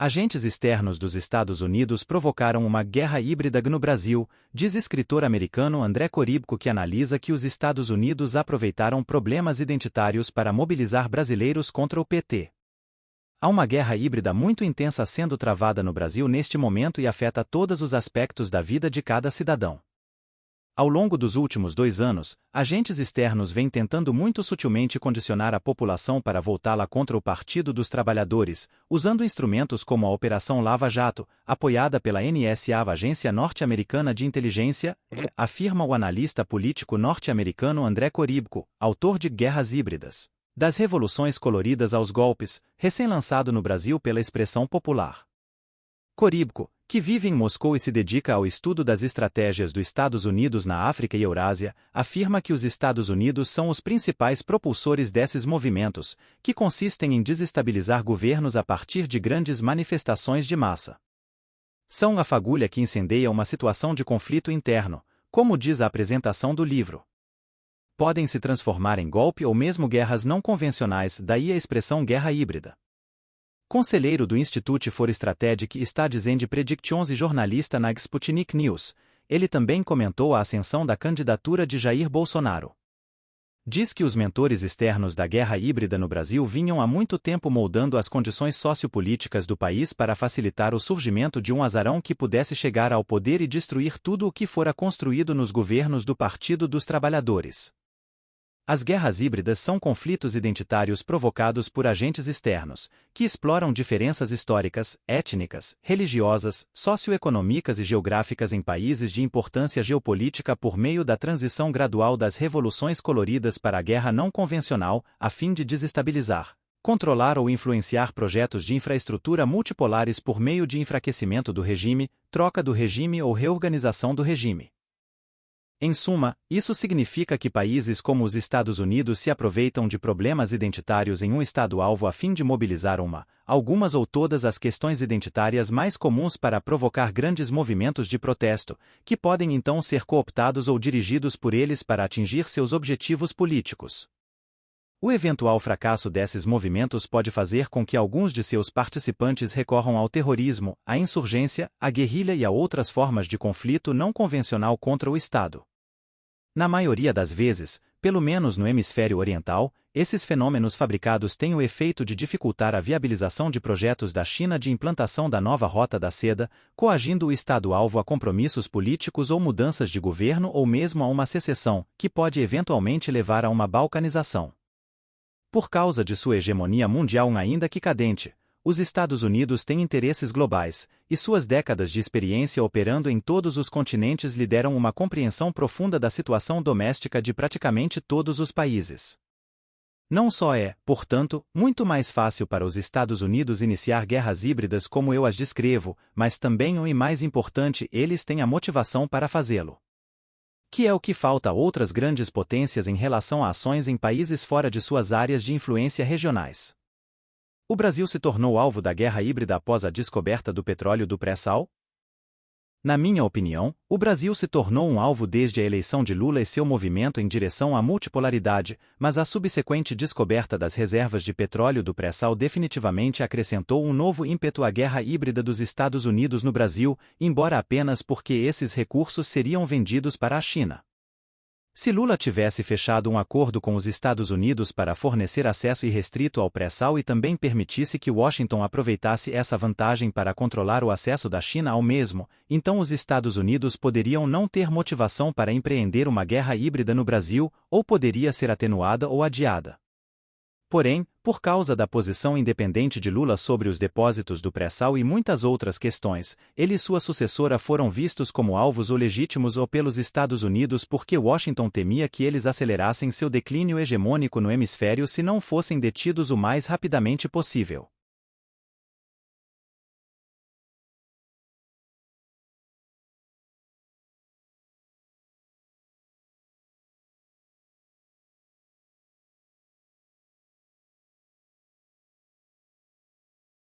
Agentes externos dos Estados Unidos provocaram uma guerra híbrida no Brasil, diz escritor americano André Coribco, que analisa que os Estados Unidos aproveitaram problemas identitários para mobilizar brasileiros contra o PT. Há uma guerra híbrida muito intensa sendo travada no Brasil neste momento e afeta todos os aspectos da vida de cada cidadão. Ao longo dos últimos 2 anos, agentes externos vêm tentando muito sutilmente condicionar a população para voltá-la contra o Partido dos Trabalhadores, usando instrumentos como a Operação Lava Jato, apoiada pela NSA, a Agência Norte-Americana de Inteligência, afirma o analista político norte-americano André Coribco, autor de Guerras Híbridas, das Revoluções Coloridas aos Golpes, recém-lançado no Brasil pela Expressão Popular. Coribco, que vive em Moscou e se dedica ao estudo das estratégias dos Estados Unidos na África e Eurásia, afirma que os Estados Unidos são os principais propulsores desses movimentos, que consistem em desestabilizar governos a partir de grandes manifestações de massa. São a fagulha que incendeia uma situação de conflito interno, como diz a apresentação do livro. Podem se transformar em golpe ou mesmo guerras não convencionais, daí a expressão guerra híbrida. Conselheiro do Institute for Strategic Studies and Predictions e jornalista na Sputnik News, ele também comentou a ascensão da candidatura de Jair Bolsonaro. Diz que os mentores externos da guerra híbrida no Brasil vinham há muito tempo moldando as condições sociopolíticas do país para facilitar o surgimento de um azarão que pudesse chegar ao poder e destruir tudo o que fora construído nos governos do Partido dos Trabalhadores. As guerras híbridas são conflitos identitários provocados por agentes externos, que exploram diferenças históricas, étnicas, religiosas, socioeconômicas e geográficas em países de importância geopolítica por meio da transição gradual das revoluções coloridas para a guerra não convencional, a fim de desestabilizar, controlar ou influenciar projetos de infraestrutura multipolares por meio de enfraquecimento do regime, troca do regime ou reorganização do regime. Em suma, isso significa que países como os Estados Unidos se aproveitam de problemas identitários em um Estado-alvo a fim de mobilizar algumas ou todas as questões identitárias mais comuns para provocar grandes movimentos de protesto, que podem então ser cooptados ou dirigidos por eles para atingir seus objetivos políticos. O eventual fracasso desses movimentos pode fazer com que alguns de seus participantes recorram ao terrorismo, à insurgência, à guerrilha e a outras formas de conflito não convencional contra o Estado. Na maioria das vezes, pelo menos no hemisfério oriental, esses fenômenos fabricados têm o efeito de dificultar a viabilização de projetos da China de implantação da nova Rota da Seda, coagindo o Estado-alvo a compromissos políticos ou mudanças de governo ou mesmo a uma secessão, que pode eventualmente levar a uma balcanização. Por causa de sua hegemonia mundial ainda que cadente, os Estados Unidos têm interesses globais, e suas décadas de experiência operando em todos os continentes lhe deram uma compreensão profunda da situação doméstica de praticamente todos os países. Não só é, portanto, muito mais fácil para os Estados Unidos iniciar guerras híbridas como eu as descrevo, mas também e mais importante, eles têm a motivação para fazê-lo. Que é o que falta a outras grandes potências em relação a ações em países fora de suas áreas de influência regionais. O Brasil se tornou alvo da guerra híbrida após a descoberta do petróleo do pré-sal? Na minha opinião, o Brasil se tornou um alvo desde a eleição de Lula e seu movimento em direção à multipolaridade, mas a subsequente descoberta das reservas de petróleo do pré-sal definitivamente acrescentou um novo ímpeto à guerra híbrida dos Estados Unidos no Brasil, embora apenas porque esses recursos seriam vendidos para a China. Se Lula tivesse fechado um acordo com os Estados Unidos para fornecer acesso irrestrito ao pré-sal e também permitisse que Washington aproveitasse essa vantagem para controlar o acesso da China ao mesmo, então os Estados Unidos poderiam não ter motivação para empreender uma guerra híbrida no Brasil, ou poderia ser atenuada ou adiada. Porém, por causa da posição independente de Lula sobre os depósitos do pré-sal e muitas outras questões, ele e sua sucessora foram vistos como alvos legítimos pelos Estados Unidos porque Washington temia que eles acelerassem seu declínio hegemônico no hemisfério se não fossem detidos o mais rapidamente possível.